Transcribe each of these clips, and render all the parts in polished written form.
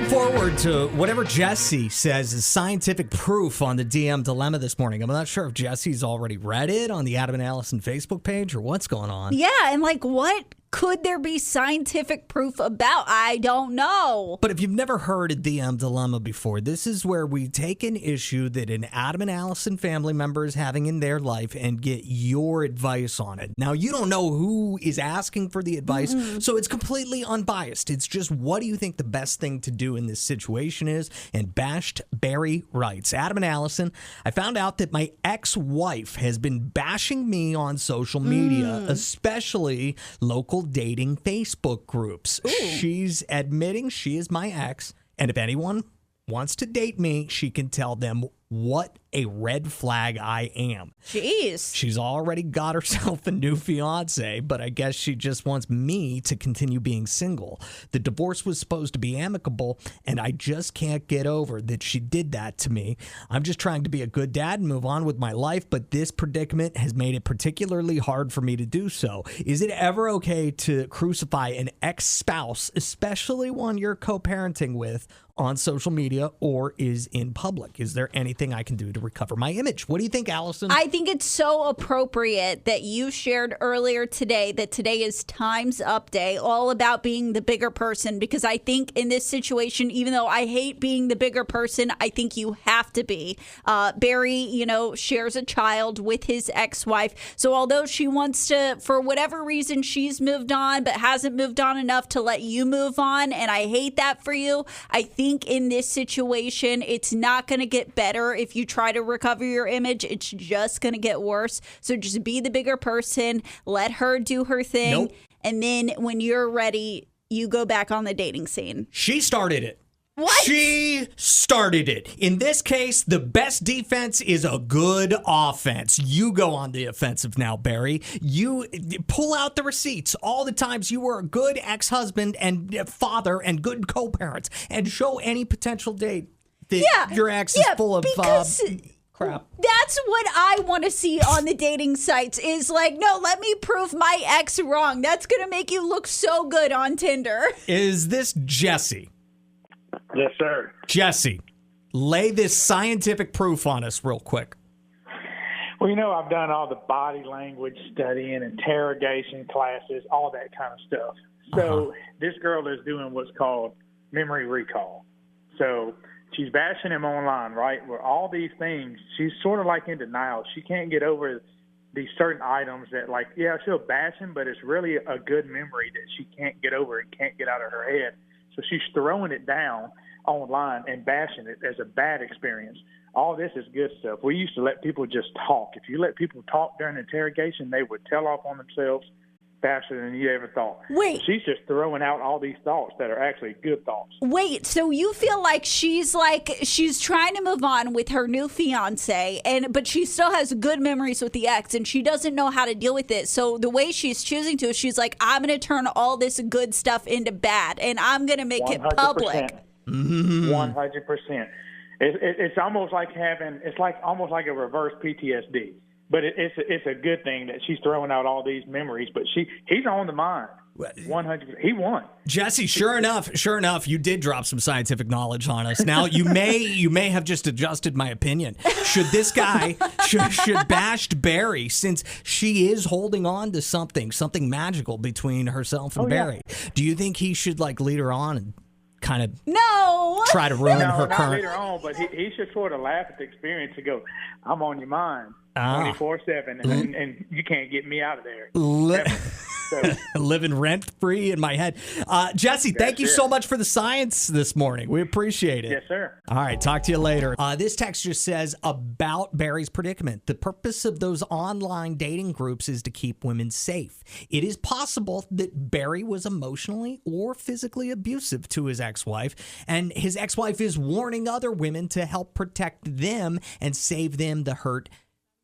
forward to whatever Jesse says is scientific proof on the DM dilemma this morning. I'm not sure if Jesse's already read it on the Adam and Allison Facebook page or what's going on. Yeah, and what could there be scientific proof about? I don't know. But if you've never heard a DM dilemma before, this is where we take an issue that an Adam and Allison family member is having in their life and get your advice on it. Now, you don't know who is asking for the advice, so it's completely unbiased. It's just, what do you think the best thing to do in this situation is? And Bashed Barry writes, Adam and Allison, I found out that my ex-wife has been bashing me on social media, especially local dating Facebook groups. Ooh. She's admitting she is my ex, and if anyone wants to date me, she can tell them what a red flag I am. Jeez. She's already got herself a new fiance, but I guess she just wants me to continue being single. The divorce was supposed to be amicable, and I just can't get over that she did that to me. I'm just trying to be a good dad and move on with my life, but this predicament has made it particularly hard for me to do so. Is it ever okay to crucify an ex-spouse, especially one you're co-parenting with, on social media or is in public? Is there anything I can do to recover my image? What do you think, Allison? I think it's so appropriate that you shared earlier today that today is Time's Up Day, all about being the bigger person, because I think in this situation, even though I hate being the bigger person, I think you have to be. Barry, shares a child with his ex-wife. So although she wants to, for whatever reason, she's moved on, but hasn't moved on enough to let you move on, and I hate that for you, I think in this situation, it's not going to get better if you try to recover your image. It's just going to get worse. So just be the bigger person. Let her do her thing. Nope. And then when you're ready, you go back on the dating scene. She started it. What? She started it. In this case, the best defense is a good offense. You go on the offensive now, Barry. You pull out the receipts, all the times you were a good ex-husband and father and good co-parents, and show any potential date that your ex is full of crap. That's what I want to see on the dating sites is no, let me prove my ex wrong. That's going to make you look so good on Tinder. Is this Jesse? Yes, sir. Jesse, lay this scientific proof on us real quick. Well, I've done all the body language studying, interrogation classes, all that kind of stuff. So this girl is doing what's called memory recall. So she's bashing him online, right? Where all these things, she's sort of like in denial. She can't get over these certain items that she'll bash him, but it's really a good memory that she can't get over and can't get out of her head. So she's throwing it down online and bashing it as a bad experience. All this is good stuff. We used to let people just talk. If you let people talk during interrogation, they would tell off on themselves faster than you ever thought. Wait. She's just throwing out all these thoughts that are actually good thoughts. Wait, so you feel like she's trying to move on with her new fiance, but she still has good memories with the ex, and she doesn't know how to deal with it. So the way she's choosing to, she's like, I'm going to turn all this good stuff into bad, and I'm going to make 100%. It public. 100%. It's almost like almost like a reverse PTSD. But it's a good thing that she's throwing out all these memories. But he's on the mind. 100%. He won. Jesse, sure enough, you did drop some scientific knowledge on us. Now you may have just adjusted my opinion. Should this guy should Bashed Barry, since she is holding on to something magical between herself and Barry? Yeah. Do you think he should lead her on and kind of try to ruin her not current? Later on, but he should sort of laugh at the experience and go, "I'm on your mind 24/7, and you can't get me out of there." Living rent-free in my head. Jesse, thank you so much for the science this morning. We appreciate it. Yes, sir. All right, talk to you later. This text just says about Barry's predicament. The purpose of those online dating groups is to keep women safe. It is possible that Barry was emotionally or physically abusive to his ex-wife, and his ex-wife is warning other women to help protect them and save them the hurt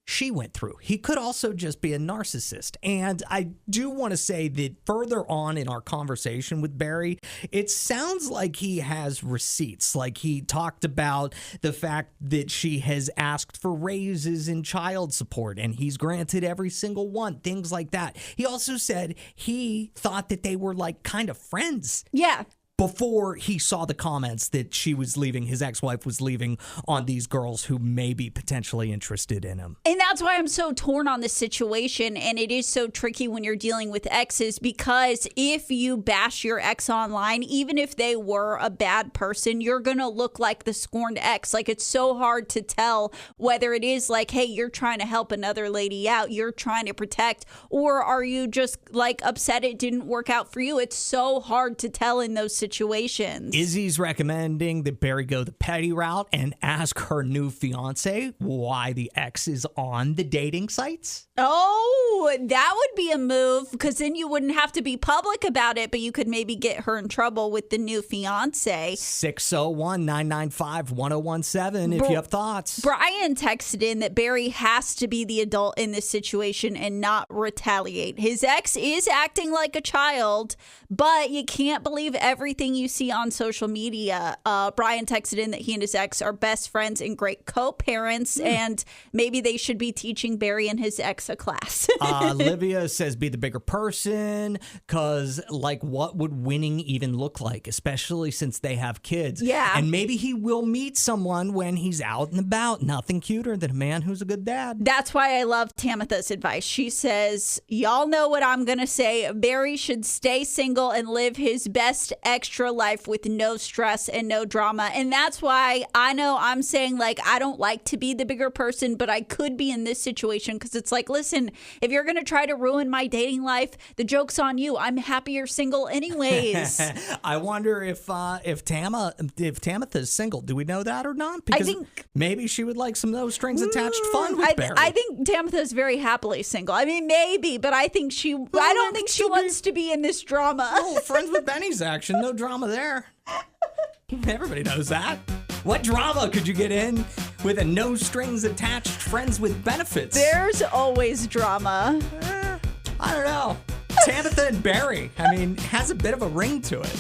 she went through. He could also just be a narcissist. And I do want to say that further on in our conversation with Barry, it sounds like he has receipts. Like he talked about the fact that she has asked for raises in child support and he's granted every single one, things like that. He also said he thought that they were kind of friends. Yeah. before he saw the comments that she was leaving, his ex-wife was leaving on these girls who may be potentially interested in him. And that's why I'm so torn on this situation. And it is so tricky when you're dealing with exes, because if you bash your ex online, even if they were a bad person, you're going to look like the scorned ex. Like, it's so hard to tell whether it is like, hey, you're trying to help another lady out, you're trying to protect, or are you just like upset it didn't work out for you? It's so hard to tell in those situations. Izzy's recommending that Barry go the petty route and ask her new fiance why the ex is on the dating sites. Oh, that would be a move, because then you wouldn't have to be public about it, but you could maybe get her in trouble with the new fiance. 601-995-1017 if you have thoughts. Brian texted in that Barry has to be the adult in this situation and not retaliate. His ex is acting like a child, but you can't believe everything you see on social media. Brian texted in that he and his ex are best friends and great co-parents, and maybe they should be teaching Barry and his ex a class. Olivia says be the bigger person, because like what would winning even look like, especially since they have kids? Yeah. And maybe he will meet someone when he's out and about. Nothing cuter than a man who's a good dad. That's why I love Tamitha's advice. She says, y'all know what I'm going to say. Barry should stay single and live his best extra life with no stress and no drama. And that's why I know I'm saying, like, I don't like to be the bigger person, but I could be in this situation, because it's like, listen, if you're going to try to ruin my dating life, the joke's on you. I'm happier single anyways. I wonder if Tamitha's single. Do we know that or not? Because I think maybe she would like some of those strings attached fun with Barry. I think Tamitha's very happily single. I mean, maybe, but I think I don't think she wants to be in this drama. Oh, friends with Benny's action. No drama there. Everybody knows that. What drama could you get in with a no strings attached friends with benefits? There's always drama. I don't know. Tamitha and Barry, I mean, has a bit of a ring to it.